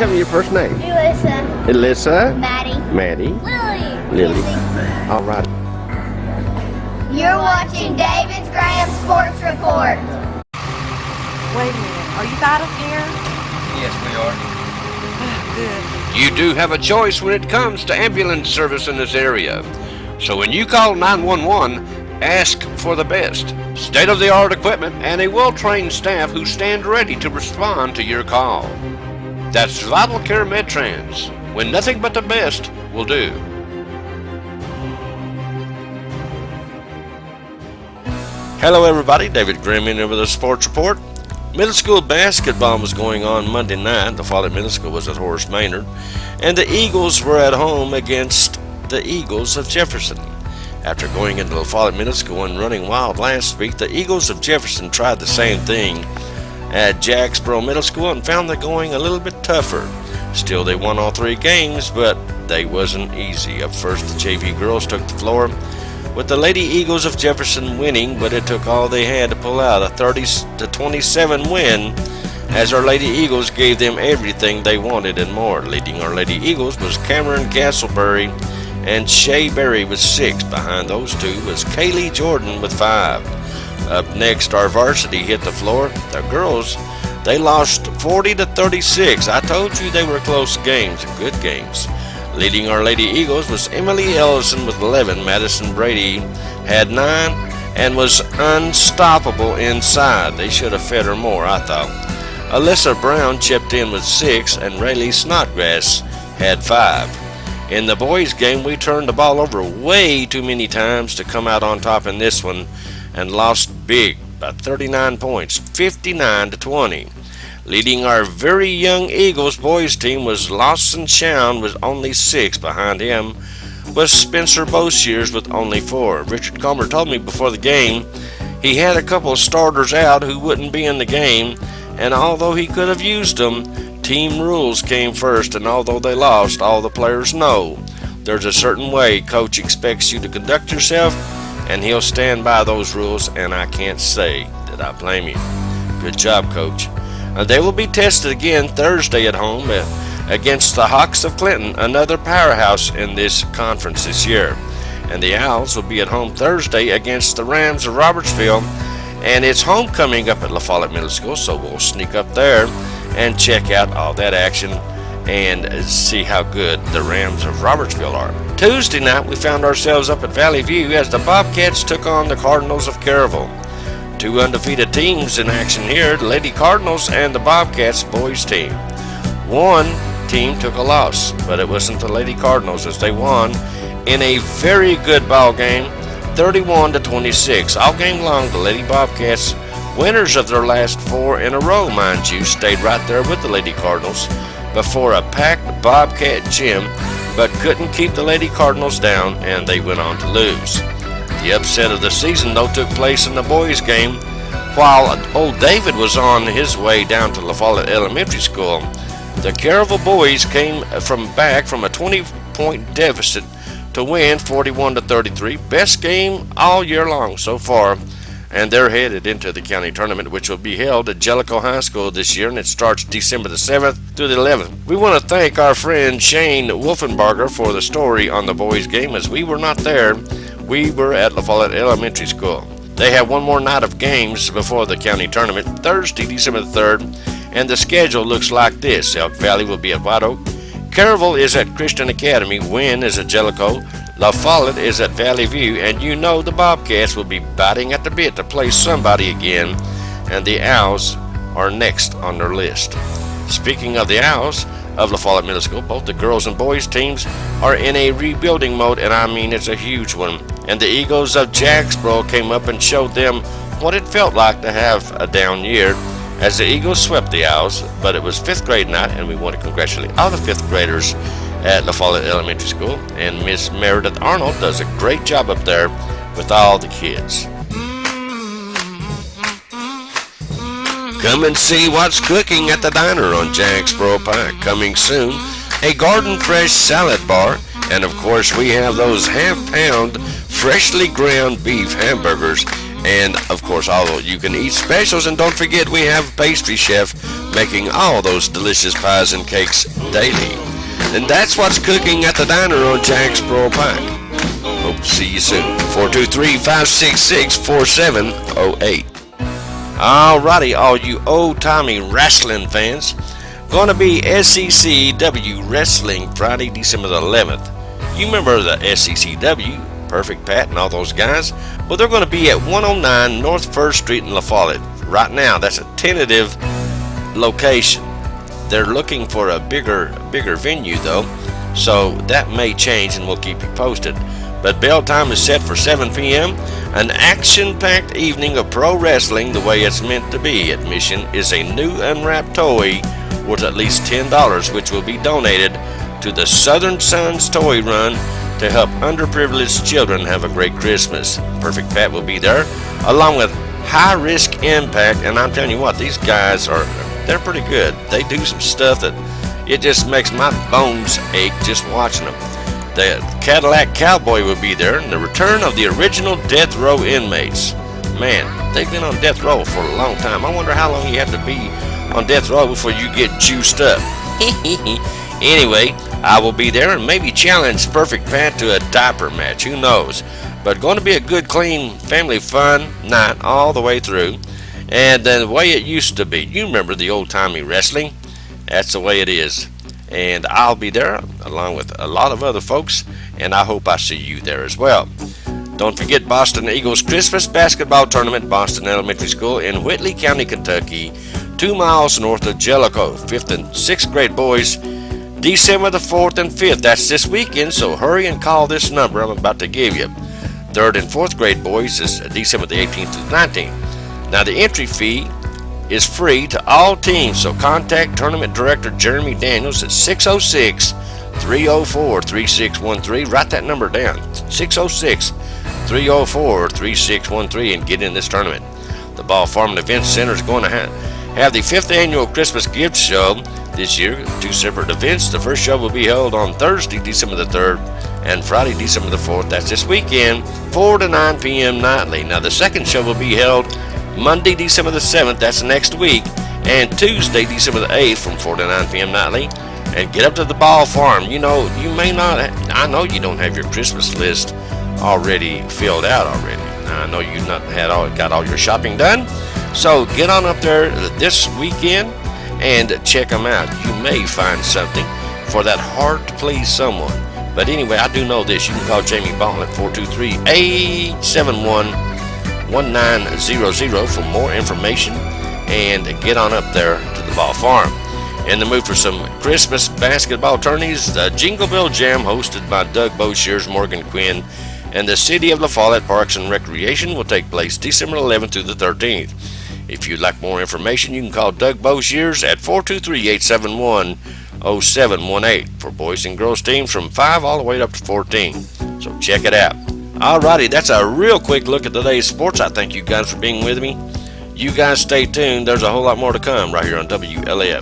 Tell me your first name. Elissa. Elissa. Maddie. Maddie. Lily. All right. You're watching David's Graham Sports Report. Wait a minute. Are you vital care? Yes, we are. Good. You do have a choice when it comes to ambulance service in this area. So when you call 911, ask for the best. State-of-the-art equipment and a well-trained staff who stand ready to respond to your call. That's Vital Care MedTrans, when nothing but the best will do. Hello everybody, David Grimm in with the Sports Report. Middle school basketball was going on Monday night. The Follett Middle School was at Horace Maynard, and the Eagles were at home against the Eagles of Jefferson. After going into the Follett Middle School and running wild last week, the Eagles of Jefferson tried the same thing at Jacksboro Middle School and found it going a little bit tougher. Still, they won all 3 games, but they wasn't easy. Up first, the JV girls took the floor, with the Lady Eagles of Jefferson winning, but it took all they had to pull out a 30-27 win, as our Lady Eagles gave them everything they wanted and more. Leading our Lady Eagles was Cameron Castleberry and Shay Berry with 6. Behind those two was Kaylee Jordan with 5. Up next, our varsity hit the floor. The girls, they lost 40-36. I told you they were close games, good games. Leading our Lady Eagles was Emily Ellison with 11. Madison Brady had 9 and was unstoppable inside. They should have fed her more, I thought. Alyssa Brown chipped in with 6, and Rayleigh Snodgrass had 5. In the boys' game, we turned the ball over way too many times to come out on top in this one, and lost big by 39 points, 59-20. Leading our very young Eagles boys team was Lawson Chown with only 6. Behind him was Spencer Boshiers with only 4. Richard Comer told me before the game he had a couple of starters out who wouldn't be in the game, and although he could have used them, team rules came first, and although they lost, all the players know there's a certain way coach expects you to conduct yourself, and he'll stand by those rules, and I can't say that I blame you. Good job, Coach. They will be tested again Thursday at home against the Hawks of Clinton, another powerhouse in this conference this year. And the Owls will be at home Thursday against the Rams of Robertsville, and it's homecoming up at La Follette Middle School, so we'll sneak up there and check out all that action and see how good the Rams of Robertsville are. Tuesday night, we found ourselves up at Valley View as the Bobcats took on the Cardinals of Caryville. 2 undefeated teams in action here, the Lady Cardinals and the Bobcats boys team. One team took a loss, but it wasn't the Lady Cardinals, as they won in a very good ball game, 31-26. All game long, the Lady Bobcats, winners of their last 4 in a row, mind you, stayed right there with the Lady Cardinals before a packed Bobcat gym, but couldn't keep the Lady Cardinals down, and they went on to lose. The upset of the season, though, took place in the boys' game while Old David was on his way down to La Follette Elementary School. The Caryville boys came back from a 20-point deficit to win 41-33. Best game all year long so far, and they're headed into the county tournament, which will be held at Jellicoe High School this year, and it starts December the 7th through the 11th. We want to thank our friend Shane Wolfenbarger for the story on the boys' game, as we were not there. We were at La Follette Elementary School. They have one more night of games before the county tournament, Thursday, December the 3rd, and the schedule looks like this. Elk Valley will be at White Oak. Caryville is at Christian Academy. Wynn is at Jellicoe. La Follette is at Valley View, and you know the Bobcats will be biting at the bit to play somebody again, and the Owls are next on their list. Speaking of the Owls of La Follette Middle School, both the girls and boys teams are in a rebuilding mode, and I mean it's a huge one. And the Eagles of Jacksboro came up and showed them what it felt like to have a down year, as the Eagles swept the Owls, but it was 5th grade night, and we want to congratulate all the 5th graders at La Follette Elementary School, and Miss Meredith Arnold does a great job up there with all the kids. Come and see what's cooking at the diner on Jacksboro Pike. Coming soon, a garden fresh salad bar, and of course we have those half-pound freshly ground beef hamburgers And of course, all you can eat specials. And don't forget, we have pastry chef making all those delicious pies and cakes daily. And that's what's cooking at the diner on Jack's Pearl Pike. Hope to see you soon. 423-566-4708. Alrighty, all you old-timey wrestling fans. Gonna be SECW Wrestling Friday, December the 11th. You remember the SECW, Perfect Pat and all those guys? Well, they're going to be at 109 North 1st Street in La Follette. Right now, that's a tentative location. They're looking for a bigger venue, though, so that may change, and we'll keep you posted. But bell time is set for 7 p.m. An action-packed evening of pro wrestling the way it's meant to be. Admission is a new unwrapped toy worth at least $10, which will be donated to the Southern Sons Toy Run to help underprivileged children have a great Christmas. Perfect Pat will be there, along with High Risk Impact, and I'm telling you what, these guys they're pretty good. They do some stuff that it just makes my bones ache just watching them. The Cadillac Cowboy will be there, and the return of the original Death Row inmates. Man, they've been on death row for a long time. I wonder how long you have to be on death row before you get juiced up. Anyway, I will be there and maybe challenge Perfect Pat to a diaper match. Who knows? But going to be a good, clean, family fun night all the way through. And the way it used to be. You remember the old-timey wrestling? That's the way it is. And I'll be there along with a lot of other folks. And I hope I see you there as well. Don't forget Boston Eagles Christmas Basketball Tournament, Boston Elementary School in Whitley County, Kentucky, 2 miles north of Jellicoe. 5th and 6th grade boys, December the 4th and 5th. That's this weekend, so hurry and call this number I'm about to give you. 3rd and 4th grade boys is December the 18th to the 19th. Now the entry fee is free to all teams, so contact Tournament Director Jeremy Daniels at 606-304-3613. Write that number down, 606-304-3613, and get in this tournament. The Ball Farm and Events Center is going to have the 5th annual Christmas gift show this year. 2 separate events. The first show will be held on Thursday, December the 3rd, and Friday, December the 4th. That's this weekend, 4 to 9 p.m. nightly. Now, the second show will be held Monday, December the 7th. That's next week. And Tuesday, December the 8th, from 4 to 9 p.m. nightly. And get up to the Ball Farm. You know, you may not, I know you don't have your Christmas list already filled out already. Now, I know you've not got all your shopping done. So get on up there this weekend and check them out. You may find something for that hard-to-please someone. But anyway, I do know this. You can call Jamie Ball at 423-871-1900 for more information and get on up there to the Ball Farm. In the mood for some Christmas basketball tourneys, the Jingle Bell Jam, hosted by Doug Boshiers, Morgan Quinn, and the City of La Follette Parks and Recreation, will take place December 11th through the 13th. If you'd like more information, you can call Doug Boshiers at 423-871-0718 for boys and girls teams from 5 all the way up to 14. So check it out. Alrighty, that's a real quick look at today's sports. I thank you guys for being with me. You guys stay tuned. There's a whole lot more to come right here on WLAF.